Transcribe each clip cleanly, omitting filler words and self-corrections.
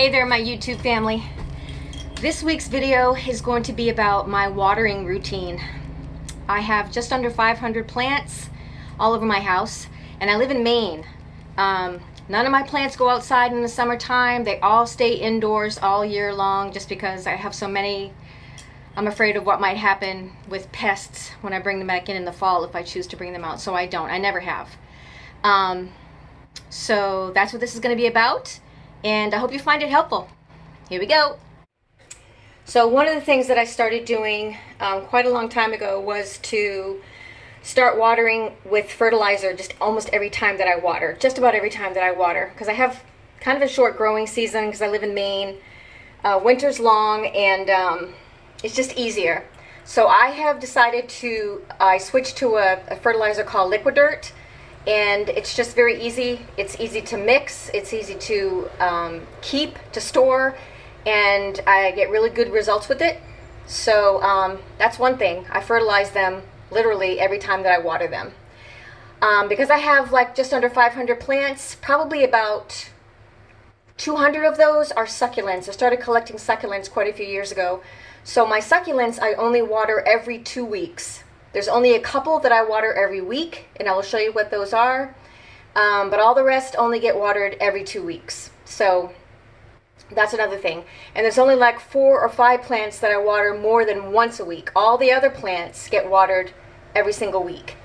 Hey there, my YouTube family. This week's video is going to be about my watering routine. I have just under 500 plants all over my house, and I live in Maine. None of my plants go outside in the summertime. They all stay indoors all year long just because I have so many. I'm afraid of what might happen with pests when I bring them back in the fall if I choose to bring them out, so I don't. I never have. So that's what this is going to be about, and I hope you find it helpful. Here we go. So one of the things that I started doing quite a long time ago was to start watering with fertilizer just almost every time that I water, just about every time that I water, because I have kind of a short growing season because I live in Maine. Winter's long, and it's just easier. So I have decided I switched to a fertilizer called Liquid Dirt, and it's just very easy. It's easy to mix, it's easy to keep, to store, and I get really good results with it. So that's one thing. I fertilize them literally every time that I water them. Because I have like just under 500 plants, probably about 200 of those are succulents. I started collecting succulents quite a few years ago. So my succulents I only water every 2 weeks. There's only a couple that I water every week, and I will show you what those are. But all the rest only get watered every 2 weeks. So that's another thing. And there's only like 4 or 5 plants that I water more than once a week. All the other plants get watered every single week.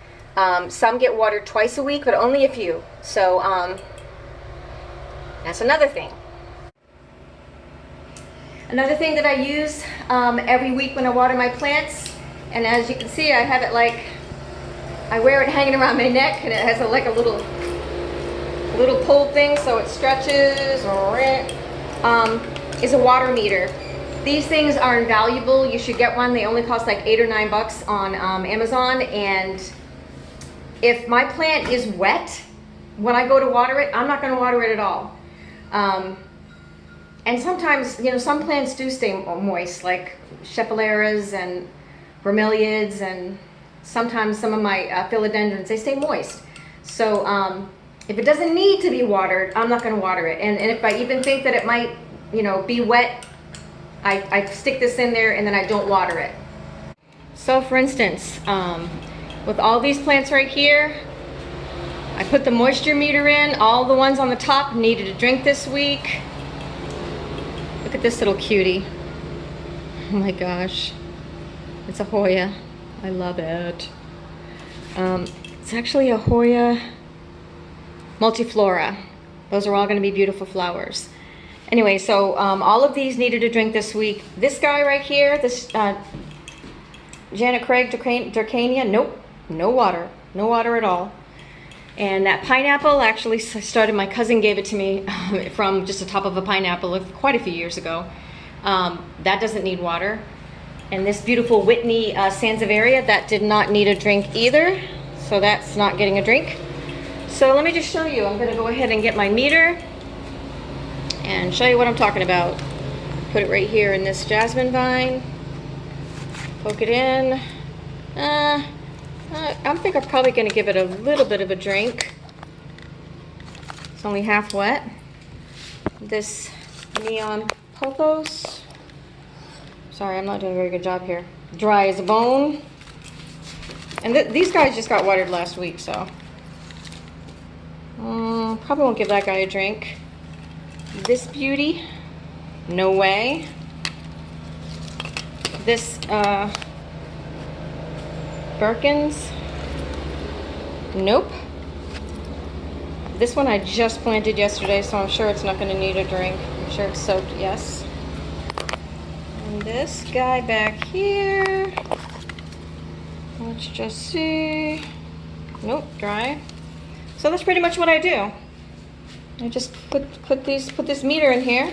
Some get watered twice a week, but only a few. So that's another thing. Another thing that I use every week when I water my plants, and as you can see, I have it like, I wear it hanging around my neck, and it has like a little pull thing so it stretches, is a water meter. These things are invaluable. You should get one. They only cost like $8 or $9 on Amazon, and if my plant is wet, when I go to water it, I'm not going to water it at all. And sometimes, you know, some plants do stay moist, like Scheffeleras and bromeliads, and sometimes some of my philodendrons, they stay moist. So if it doesn't need to be watered, I'm not going to water it. And if I even think that it might, you know, be wet, I stick this in there and then I don't water it. So for instance, with all these plants right here, I put the moisture meter in. All the ones on the top needed a drink this week. Look at this little cutie. Oh my gosh. It's a Hoya. I love it. It's actually a Hoya multiflora. Those are all going to be beautiful flowers. Anyway, so all of these needed a drink this week. This guy right here, this Janet Craig Durcania, nope, no water. No water at all. And that pineapple, actually started, my cousin gave it to me from just the top of a pineapple quite a few years ago. That doesn't need water. And this beautiful Whitney Sansevieria, that did not need a drink either. So that's not getting a drink. So let me just show you. I'm going to go ahead and get my meter and show you what I'm talking about. Put it right here in this jasmine vine. Poke it in. I think I'm probably going to give it a little bit of a drink. It's only half wet. This neon pothos. Sorry, I'm not doing a very good job here. Dry as a bone. And these guys just got watered last week, so probably won't give that guy a drink. This beauty, no way. This Birkins, nope. This one I just planted yesterday, so I'm sure it's not going to need a drink. I'm sure it's soaked, yes. And this guy back here, let's just see. Nope, dry. So that's pretty much what I do. I just put this meter in here,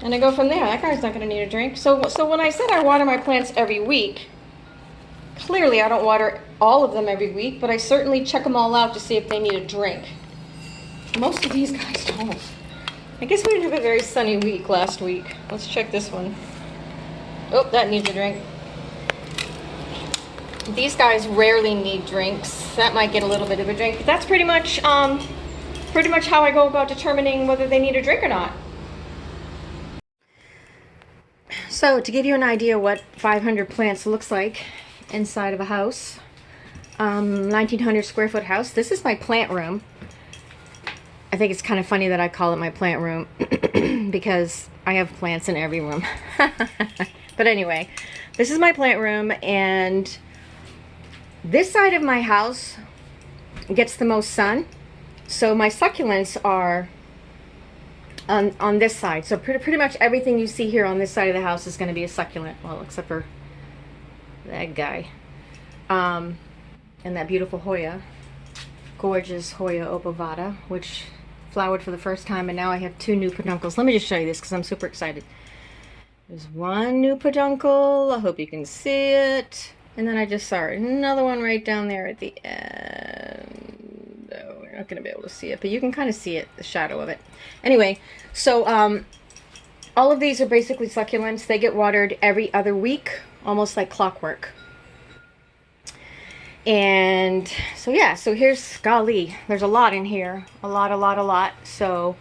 and I go from there. That guy's not going to need a drink. So when I said I water my plants every week, clearly I don't water all of them every week, but I certainly check them all out to see if they need a drink. Most of these guys don't. I guess we didn't have a very sunny week last week. Let's check this one. Oh, that needs a drink. These guys rarely need drinks. That might get a little bit of a drink, but that's pretty much how I go about determining whether they need a drink or not. So to give you an idea what 500 plants looks like inside of a house, 1900 square foot house, this is my plant room. I think it's kind of funny that I call it my plant room because I have plants in every room. But anyway, this is my plant room, and this side of my house gets the most sun. So my succulents are on this side. So pretty much everything you see here on this side of the house is going to be a succulent. Well, except for that guy. And that beautiful Hoya. Gorgeous Hoya obovata, which flowered for the first time, and now I have 2 new peduncles. Let me just show you this because I'm super excited. There's 1 new peduncle. I hope you can see it. And then I just saw another one right down there at the end. Oh, we're not going to be able to see it, but you can kind of see it, the shadow of it. Anyway, so all of these are basically succulents. They get watered every other week, almost like clockwork. And so yeah, so here's, golly, there's a lot in here. A lot. So,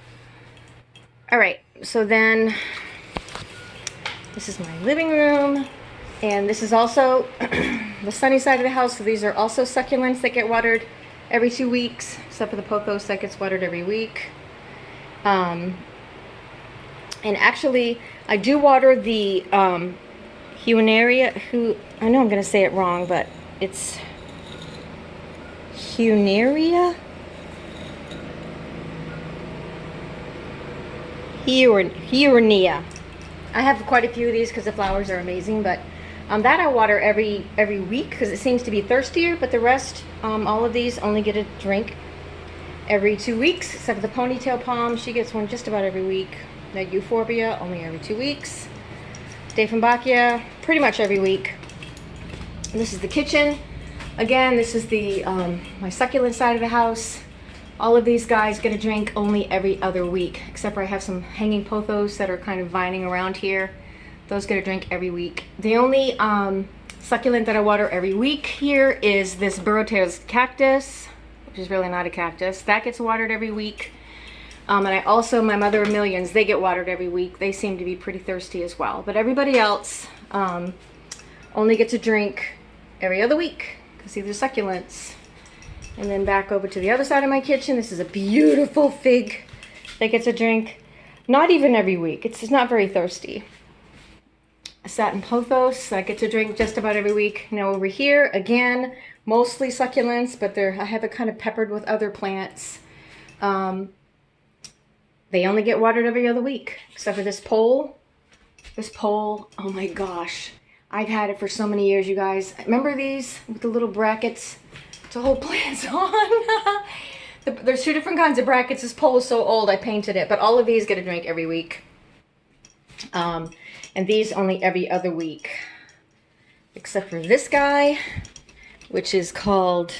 all right, so then this is my living room. And this is also the sunny side of the house. So these are also succulents that get watered every 2 weeks, except for the pothos that gets watered every week. And actually, I do water the Hunaria, I know I'm going to say it wrong, but it's Hunaria? Huernia. I have quite a few of these because the flowers are amazing, but that I water every week because it seems to be thirstier, but the rest, all of these only get a drink every 2 weeks, except for the ponytail palm. She gets one just about every week. The euphorbia, only every 2 weeks. Dieffenbachia, pretty much every week. And this is the kitchen. Again, this is the my succulent side of the house. All of these guys get a drink only every other week, except for I have some hanging pothos that are kind of vining around here. Those get a drink every week. The only succulent that I water every week here is this Burrota's cactus, which is really not a cactus. That gets watered every week. And I also, my Mother of Millions, they get watered every week. They seem to be pretty thirsty as well. But everybody else only gets a drink every other week because these are succulents. And then back over to the other side of my kitchen. This is a beautiful fig that gets a drink. Not even every week. It's not very thirsty. A satin pothos that gets a drink just about every week. Now over here, again, mostly succulents, but I have it kind of peppered with other plants. They only get watered every other week, except for this pole. This pole, oh my gosh. I've had it for so many years, you guys. Remember these with the little brackets to hold plants on? There's 2 different kinds of brackets. This pole is so old, I painted it. But all of these get a drink every week. And these only every other week. Except for this guy, which is called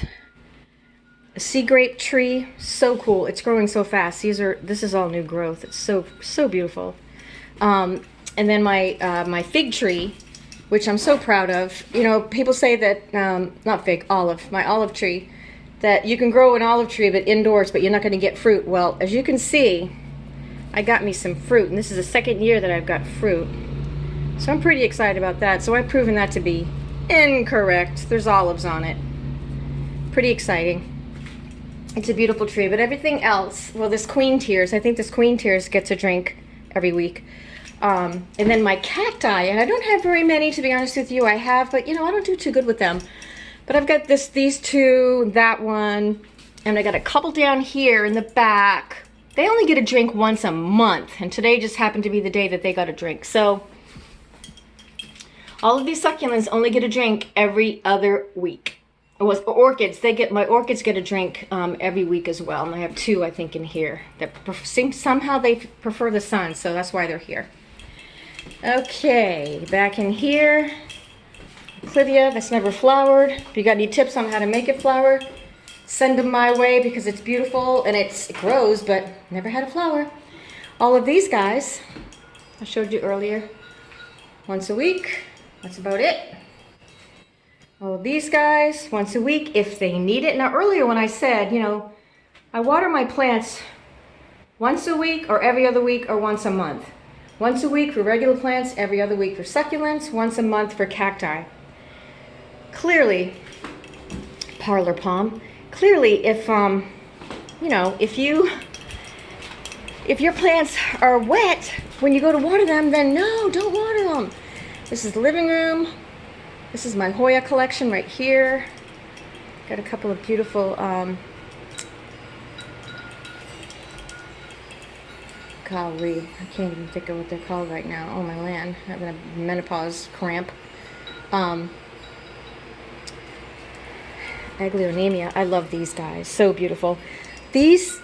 a sea grape tree. So cool. It's growing so fast. This is all new growth. It's so beautiful. And then my fig tree, which I'm so proud of. You know, people say that, not fig, olive, my olive tree, that you can grow an olive tree but indoors, but you're not going to get fruit. Well, as you can see, I got me some fruit, and this is the 2nd year that I've got fruit. So I'm pretty excited about that. So I've proven that to be incorrect. There's olives on it. Pretty exciting. It's a beautiful tree, but everything else, well, this queen tears, I think this queen tears gets a drink every week. And then my cacti, and I don't have very many, to be honest with you. I have, but you know, I don't do too good with them. But I've got these 2, that one, and I got a couple down here in the back. They only get a drink once a month, and today just happened to be the day that they got a drink. So all of these succulents only get a drink every other week. Orchids, my orchids get a drink every week as well, and I have 2, I think, in here that somehow they prefer the sun, so that's why they're here. Okay, back in here, Clivia that's never flowered. If you got any tips on how to make it flower, send them my way because it's beautiful and it grows, but never had a flower. All of these guys I showed you earlier, once a week. That's about it. All of these guys, once a week if they need it. Now earlier when I said, you know, I water my plants once a week or every other week or once a month. Once a week for regular plants, every other week for succulents, once a month for cacti. Clearly, parlor palm, clearly if you know, if your plants are wet when you go to water them, then no, don't water them. This is the living room. This is my Hoya collection right here. Got a couple of beautiful golly, I can't even think of what they're called right now. Oh my land, I'm having a menopause cramp. Aglaonemia. I love these guys. So beautiful. These,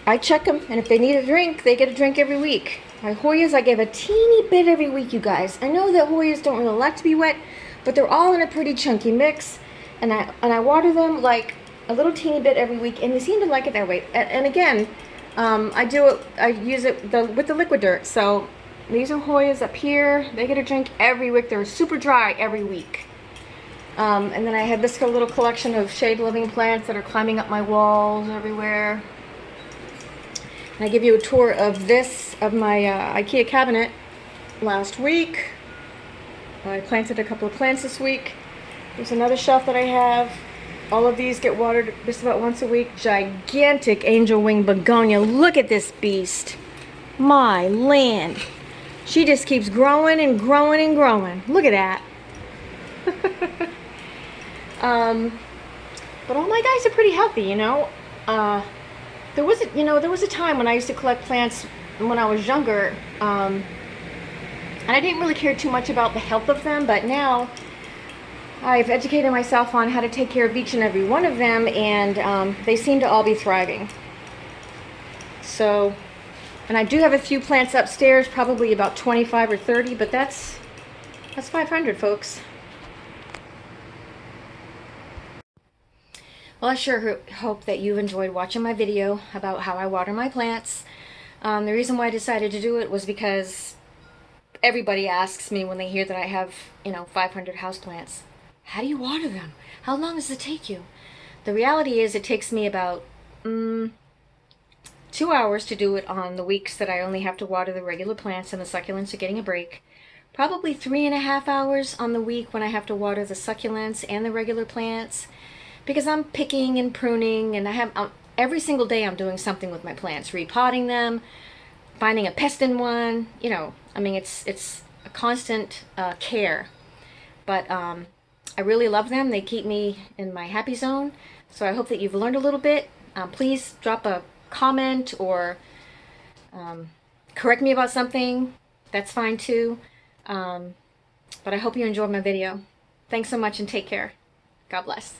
I check them, and if they need a drink, they get a drink every week. My Hoyas, I give a teeny bit every week, you guys. I know that Hoyas don't really like to be wet, but they're all in a pretty chunky mix, and I water them like a little teeny bit every week, and they seem to like it that way. And again, I use it with the liquid dirt. So these are Hoyas up here. They get a drink every week. They're super dry every week. And then I have this little collection of shade living plants that are climbing up my walls everywhere. And I give you a tour of my IKEA cabinet last week. I planted a couple of plants this week. There's another shelf that I have. All of these get watered just about once a week. Gigantic angel wing begonia. Look at this beast. My land. She just keeps growing and growing and growing. Look at that. But all my guys are pretty healthy, you know. There was a time when I used to collect plants when I was younger, and I didn't really care too much about the health of them, but now I've educated myself on how to take care of each and every one of them, and they seem to all be thriving. So, and I do have a few plants upstairs, probably about 25 or 30, but that's 500, folks. Well, I sure hope that you've enjoyed watching my video about how I water my plants. The reason why I decided to do it was because everybody asks me when they hear that I have, 500 houseplants. How do you water them? How long does it take you? The reality is it takes me about 2 hours to do it on the weeks that I only have to water the regular plants and the succulents are getting a break. Probably 3.5 hours on the week when I have to water the succulents and the regular plants, because I'm picking and pruning, and every single day I'm doing something with my plants, repotting them, finding a pest in one. It's a constant care. But I really love them. They keep me in my happy zone. So I hope that you've learned a little bit. Please drop a comment or correct me about something. That's fine too. But I hope you enjoyed my video. Thanks so much and take care. God bless.